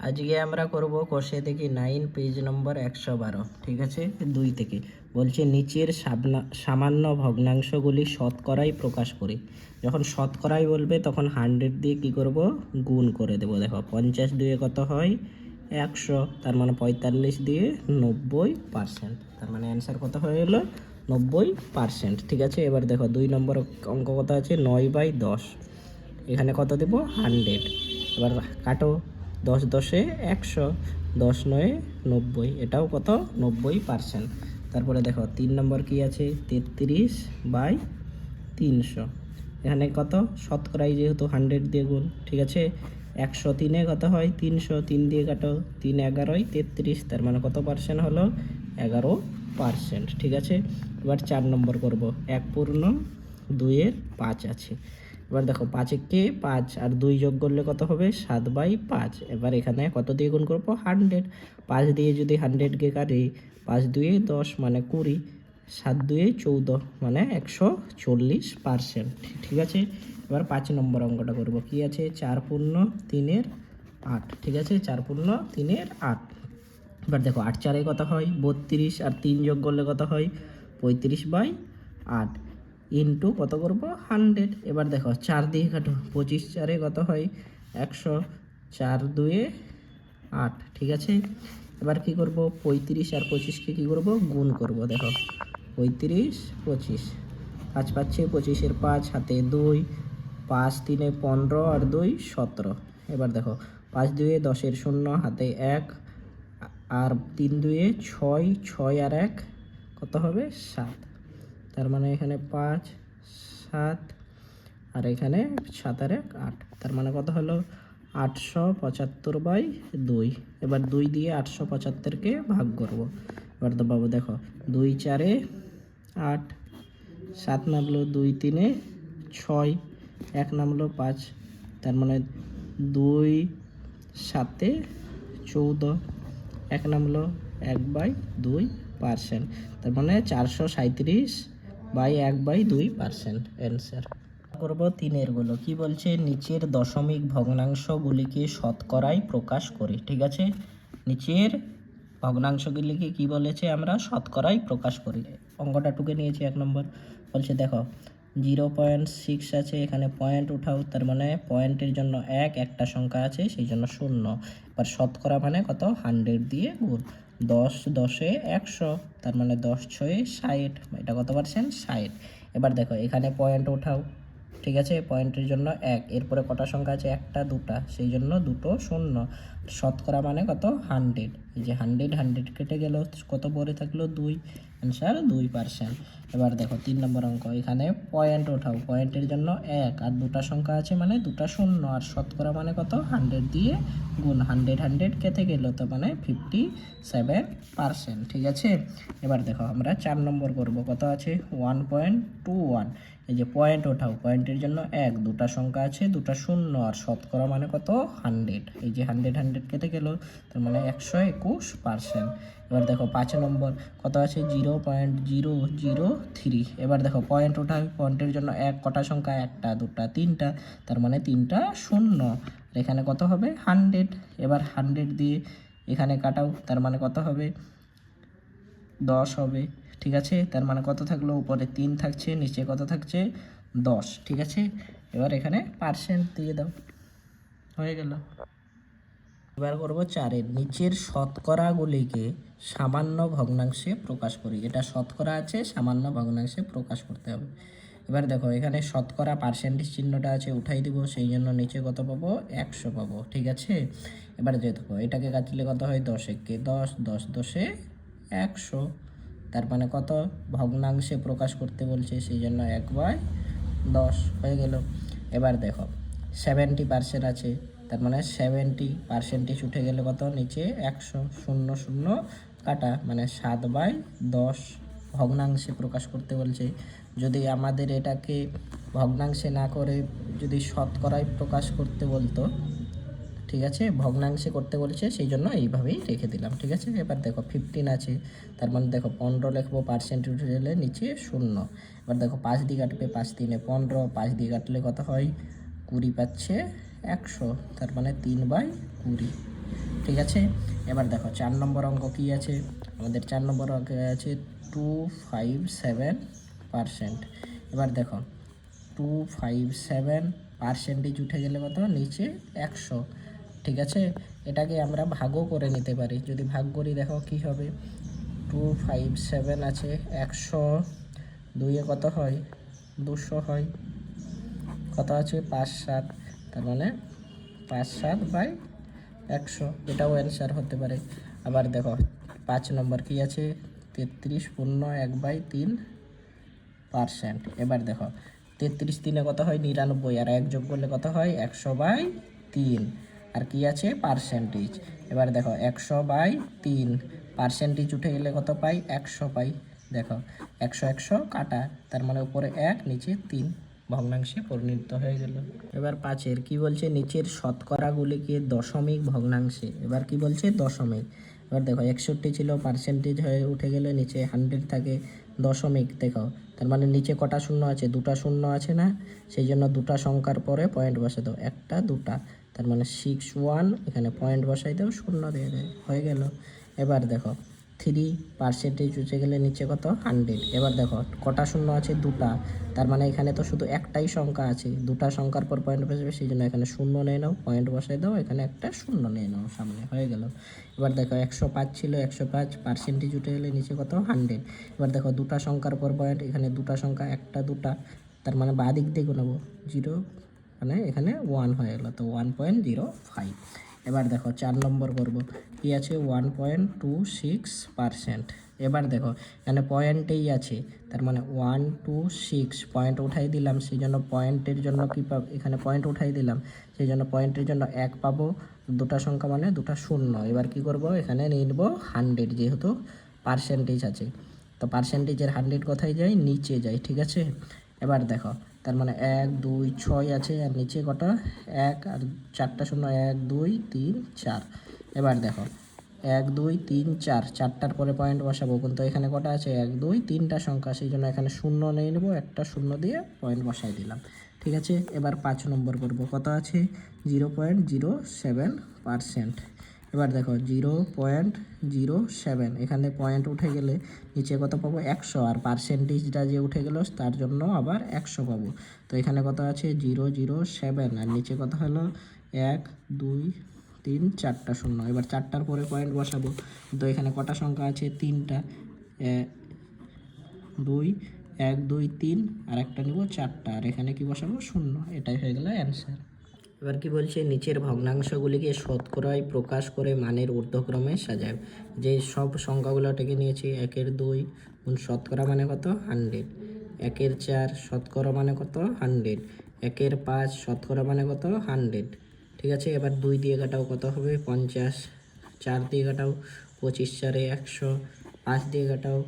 আজকে আমরা করব কোষে দেখি 9 পেজ নম্বর 112। ঠিক আছে, 2 থেকে বলছে নিচের সামান্য ভগ্নাংশগুলি শতকরায় প্রকাশ করি। যখন শতকরায় বলবে তখন 100 দিয়ে কি করব, গুণ করে দেব। দেখো 50 দিয়ে কত হয় 100, তার মানে 45 দিয়ে 90%, তার মানে অ্যান্সার কত হয়ে গেল 90%। ঠিক আছে, এবার দেখো 2 নম্বর অঙ্ক কত আছে 9/10, এখানে কত দেব 100। এবার কাটো, 10 10 100, 10 9 90, এটাও কত 90%। তারপরে দেখো 3 নম্বর কি আছে 33/300, এখানে কত শতকরাই যেহেতু 100 দিয়ে গুণ। ঠিক আছে, 103 কত হয় 300, 3 দিয়ে কাটো, 3 11 33, তার মানে কত পার্সেন্ট হলো 11%। ঠিক আছে, এবার 4 নম্বর করব 1/2 আছে। এবার দেখো 5 কে 5 আর 2 যোগ করলে কত হবে 7/5। এবার এখানে কত দিয়ে গুণ করবো 100, 5 দিয়ে যদি 100কে কাটি, 5 2 10 মানে 20, 7 2 14 মানে 140%। ঠিক আছে, এবার 5 নম্বর অঙ্কটা করব। কি আছে 4/3 ঠিক আছে, 4/3 এবার দেখো 8 4 কত হয় 32, আর 3 যোগ করলে কত হয় 35/8 ইন্টু কত করব 100। এবার দেখো 4 দিয়ে কাটো, 25 4 কত হয় 100, 4 2 8। ঠিক আছে, এবার কি করব 35 আর 25কে কি করব গুণ করব। দেখো 35 25, 5 5 25 5 হাতে 2, 5 3 15 আর 2 17। এবার দেখো 5 2 10 0 হাতে 1, আর 3 2 6, 6 আর 1 কত হবে 7, তার মানে এখানে 5 7 আর এখানে 7 আর 1 8, তার মানে কত হলো 875/2। এবার 2 দিয়ে 875কে ভাগ করব। এবার তো বাবু দেখো 2 4 8, 7 নামলো 2 3 6, 1 নামলো 5, তার মানে 2 7 14, 1 নামলো 1/2%, তার মানে 437/1/2% অ্যান্সার। করব 3 গুলো। কি বলছে নিচের দশমিক ভগ্নাংশগুলিকে শতকরায় প্রকাশ করি। ঠিক আছে, নিচের ভগ্নাংশগুলিকে কি বলেছে আমরা শতকরায় প্রকাশ করি। অঙ্কটা টুকে নিয়েছি 1 নম্বর। বলছে দেখো 0.6 আছে, এখানে পয়েন্ট উঠাও, তার মানে পয়েন্টের জন্য একটা সংখ্যা আছে সেই জন্য 0। এবার শতকরা মানে কত 100 দিয়ে গুণ, 10 10 100, তার মানে 10 6 60, এটা কত পার্সেন্ট 60। এবার দেখো এখানে পয়েন্ট উঠাও। ঠিক আছে, পয়েন্টের জন্য 1, এরপরে কটা সংখ্যা আছে একটা দুটা, সেই জন্য দুটো 0। শতকরা মানে কত 100, এই যে 100 100 কেটে গেল, কত পরে থাকলো 2, অ্যান্সার 2%। এবার দেখো 3 নম্বর অঙ্ক, এখানে পয়েন্ট ওঠাও, পয়েন্টের জন্য 1 আর দুটা সংখ্যা আছে মানে দুটা 0, আর শতকরা মানে কত 100 দিয়ে গুণ, 100 100 কেটে গেল, তো মানে 57%। ঠিক আছে, এবার দেখো আমরা 4 নম্বর করব। কত আছে 1.21, এই যে পয়েন্ট ওঠাও, পয়েন্টের জন্য 1, দুটা সংখ্যা আছে দুটা 0, আর শতকরা মানে কত 100, এই যে 100 100 কেটে গেল, তার মানে 121%। এবার দেখো 5 নম্বর কত আছে 0.003। এবার দেখো পয়েন্ট ওঠাও, পয়েন্টের জন্য 1, কটা সংখ্যা একটা দুটা তিনটা, তার মানে তিনটা 0, আর এখানে কত হবে 100। এবার 100 দিয়ে এখানে কাটাও, তার মানে কত হবে 10 হবে। ঠিক আছে, তার মানে কত থাকলো উপরে 3 থাকছে, নিচে কত থাকছে 10। ঠিক আছে, এবার এখানে পার্সেন্ট দিয়ে দাও, হয়ে গেল। এবার করবো 4 নিচের শতকরাগুলিকে সামান্য ভগ্নাংশে প্রকাশ করি। এটা শতকরা আছে, সামান্য ভগ্নাংশে প্রকাশ করতে হবে। এবার দেখো এখানে শতকরা পার্সেন্টেজ চিহ্নটা আছে, উঠাই দিব, সেই জন্য নিচে কত পাবো 100 পাবো। ঠিক আছে, এবার দেখো এটাকে কাটলে কত হয় 10 কে 10, 10 10 100, তার মানে কত ভগ্নাংশে প্রকাশ করতে বলছে, সেই জন্য 1/10 হয়ে গেল। এবার দেখো 70% আছে, তার মানে 70% উঠে গেলে কত নিচে 100, 0 0 কাটা, মানে 7/10 ভগ্নাংশে প্রকাশ করতে বলছে। যদি আমাদের এটাকে ভগ্নাংশে না করে যদি শতকরায় প্রকাশ করতে বলতো, ঠিক আছে, ভগ্নাংশে করতে বলছে সেই জন্য এইভাবেই রেখে দিলাম। ঠিক আছে, এবার দেখো 15 আছে, তার মানে দেখো 15 লিখবো, পার্সেন্ট উঠে গেলে নিচে 0। এবার দেখো 5 দিয়ে কাটবে, 5 3 15, 5 দিয়ে কাটলে কত হয় 20 পাচ্ছে 100, তার মানে 3/20। ঠিক আছে। এবার দেখো 4 নম্বর অঙ্ক কী আছে, আমাদের 4 নম্বর অঙ্কে আছে 257%। এবার দেখো 257 পার্সেন্টেজ উঠে গেলে কত, নিচে 100। ঠিক আছে, এটাকে আমরা ভাগও করে নিতে পারি। যদি ভাগ করি দেখো কি হবে, 257 আছে 100, 2 কত হয় 200 হয়, কত আছে 5-7, তার মানে 5-7/100, এটাও অ্যান্সার হতে পারে। আবার দেখো 5 নম্বর কি আছে, 33/3%। এবার দেখো 33 কত হয় 99, আর 1 যোগ করলে কত হয় 100/3, আর কি আছে পার্সেন্টেজ। এবার দেখো 100/3 পার্সেন্টেজ উঠে গেলে কত পাই 100 পাই। দেখো 100 কাটা, তার মানে উপরে 1 নিচে 3, ভগ্নাংশে পরিণত হয়ে গেল। এবার 5-এর কি বলছে, নিচের শতকরাগুলিকে দশমিক ভগ্নাংশে, এবার কি বলছে দশমিক। এবার দেখো 61 ছিল, পার্সেন্টেজ হয়ে উঠে গেলে নিচে 100 থাকে, দশমিক দেখো, তার মানে নিচে কটা শূন্য আছে, 2টা শূন্য আছে না, সেই জন্য 2টা সংখ্যার পরে পয়েন্ট বসে দাও, 1টা 2টা, তার মানে 61, এখানে পয়েন্ট বসাই দাও, শূন্য দিয়ে দেয়, হয়ে গেল। এবার দেখো 3 পার্সেন্টেজ উঠে গেলে নিচে কত 100। এবার দেখো কটা শূন্য আছে, 2টা, তার মানে এখানে তো শুধু একটাই সংখ্যা আছে, 2টা সংখ্যার পর পয়েন্ট বসাবে, সেই জন্য এখানে শূন্য নিয়ে নাও, পয়েন্ট বসাই দাও, এখানে একটা শূন্য নিয়ে নাও সামনে, হয়ে গেল। এবার দেখো 105 ছিল, 105 পার্সেন্টেজ উঠে গেলে নিচে কত 100। এবার দেখো 2টা সংখ্যার পর পয়েন্ট, এখানে 2টা সংখ্যা, 1টা 2টা, তার মানে বাঁ দিক দিয়ে গুণাবো 0, মানে এখানে 1 হয়ে গেল, তো 1.05। এবার দেখো 4 নম্বর করব, কি আছে 1.26%। এবার দেখো এখানে পয়েন্টেই আছে, তার মানে 126 পয়েন্ট উঠাই দিলাম, সেই জন্য পয়েন্টের জন্য কি পাবো, এখানে পয়েন্ট উঠাই দিলাম, সেই জন্য পয়েন্টের জন্য 1 পাবো, 2টা সংখ্যা মানে 2টা শূন্য। এবার কি করব, এখানে নিয়ে নেব 100, যেহেতু পার্সেন্টেজ আছে, তো পার্সেন্টেজের 100 কোথায় যায়, নিচে যায়। ঠিক আছে, এবার দেখো তার মানে 1 2 6 আছে, আর নিচে কটা 1 আর 4টা শূন্য, 1 2 3 4। এবার দেখো 1 2 3 4, 4টার পরে পয়েন্ট বসাবো, কিন্তু এখানে কটা আছে 1 2 3টা সংখ্যা, সেই জন্য এখানে শূন্য নিয়ে নেবো, একটা শূন্য দিয়ে পয়েন্ট বসাই দিলাম। ঠিক আছে, এবার 5 নম্বর করব, কত আছে 0.07%। এবার দেখো 0.07, এখানে পয়েন্ট উঠে গেলে নিচে কত পাবো 100, আর পার্সেন্টেজটা যে উঠে গেল তার জন্য আবার 100 পাবো। তো এখানে কত আছে 007, আর নিচে কত হলো 1 2 3 4টা শূন্য। এবার 4টার পরে পয়েন্ট বসাবো, তো এখানে কটা সংখ্যা আছে 3টা, 2 1 2 3, আর একটা নিব 4টা, আর এখানে কি বসাবো শূন্য, এটাই হয়ে গেল অ্যান্সার। এবার কি বলছে, নিচের ভগ্নাংশগুলিকে শতকরায় প্রকাশ করে মানের ঊর্ধ্বক্রমে সাজায়। যে সব সংখ্যাগুলোটাকে নিয়েছি, 1-এর 2 গুণ শতকরা মানে কত 100, 1-এর 4 শতকরা মানে কত 100, 1-এর 5 শতকরা মানে কত 100। ঠিক আছে, এবার 2 দিয়ে কাটাও কত হবে 50, 4 দিয়ে কাটাও 25 4-এ 100, 5 দিয়ে কাটাও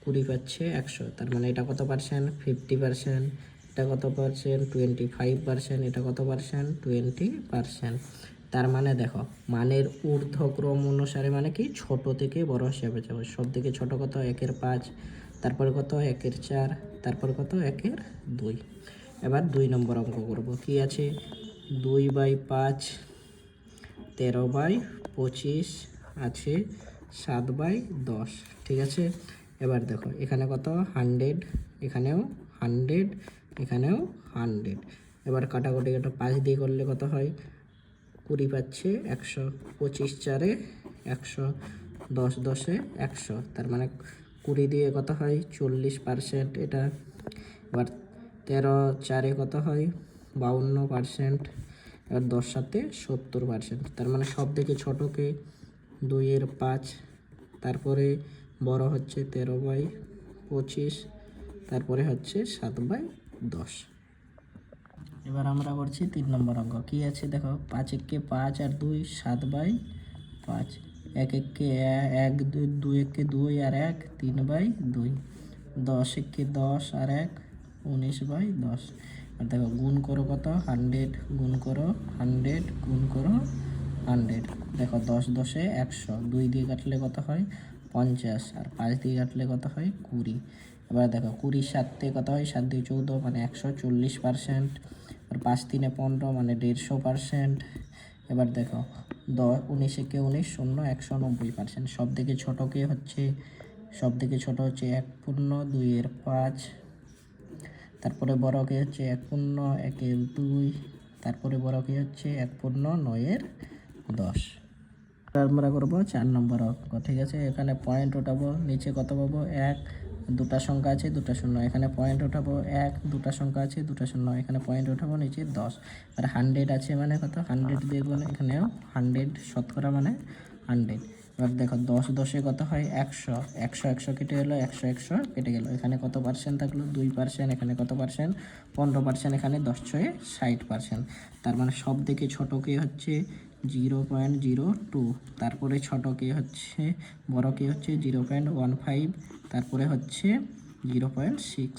20 পাচ্ছে 100, তার মানে এটা কত পার্সেন্ট 50%, এটা কত পার্সেন্ট 25%, এটা কত পার্সেন্ট 20%। তার মানে দেখো মানের ঊর্ধ্বক্রম অনুসারে মানে কি ছোট থেকে বড় হিসাবে যাবে, সব থেকে ছোট কত 1-এর 5, তারপরে কত 1-এর 4, তারপর কত 1-এর 2। এবার 2 নম্বর অঙ্ক করব, কি আছে 2/5, 13/25 আছে 7/10। ঠিক আছে, এবার দেখো এখানে কত 100, এখানেও 100, এখানেও 100। এবার কাটাকুটি, এটা 5 দিয়ে করলে কত হয় 20 পাচ্ছে 100, 25 4-এ 100, 10 10-এ 100, তার মানে 20 দিয়ে কত হয় 40%। এটা এবার 13 4-এ কত হয় 52%, এবার 10 7-এ 70%, তার মানে সব থেকে ছোটোকে 2-এর 5, তারপরে বড় হচ্ছে 13/25, তারপরে হচ্ছে 7/10। এবার আমরা করছি 3 নম্বর অঙ্ক, কি আছে দেখো 5 1-কে 5 আর 2 7/5, 1 1-কে 1 2 2 1-কে 2 আর 1 3/2, 10 1-কে 10 আর 1 19/10। আর দেখো গুণ করো কত 100, গুণ করো 100, গুণ করো 100। দেখো 10 10-এ 100, 2 দিয়ে কাটলে কত হয় 50, আর 5 দিয়ে কাটলে কত হয় 20। এবার দেখো 20 7-তে কত হয় 7 2 14, মানে 140%, আর 5 3-এ 15, মানে 150%। এবার দেখো 19 একে 19, 0 190%। সব থেকে ছোটো কে হচ্ছে, সব থেকে ছোটো হচ্ছে 1/2 তারপরে বড় কে হচ্ছে 1/1/2, তারপরে বড় কে হচ্ছে 1/9/10। আমরা করবো 4 নম্বর অঙ্ক, ঠিক আছে। এখানে পয়েন্ট ওঠাবো, নিচে কত পাবো 1, দুটা সংখ্যা আছে দুটা শূন্য, এখানে পয়েন্ট ওঠাবো 1, দুটা সংখ্যা আছে দুটা শূন্য, এখানে পয়েন্ট ওঠাবো নিচে 10। আর 100 আছে মানে কত, 100 দিয়ে গুণ, এখানেও 100 শতকরা মানে 100। এবার দেখো 10 10-এ কত হয় 100, 100 100 কেটে গেলো, 100 100 কেটে গেলো, এখানে কত পার্সেন্ট থাকলো 2%, এখানে কত পার্সেন্ট 15%, এখানে 10 6 60%। তার মানে সব থেকে ছোটো কে হচ্ছে 0.02, তারপরে ছোটো কে হচ্ছে, বড় কে হচ্ছে 0.15, তারপরে হচ্ছে 0.6।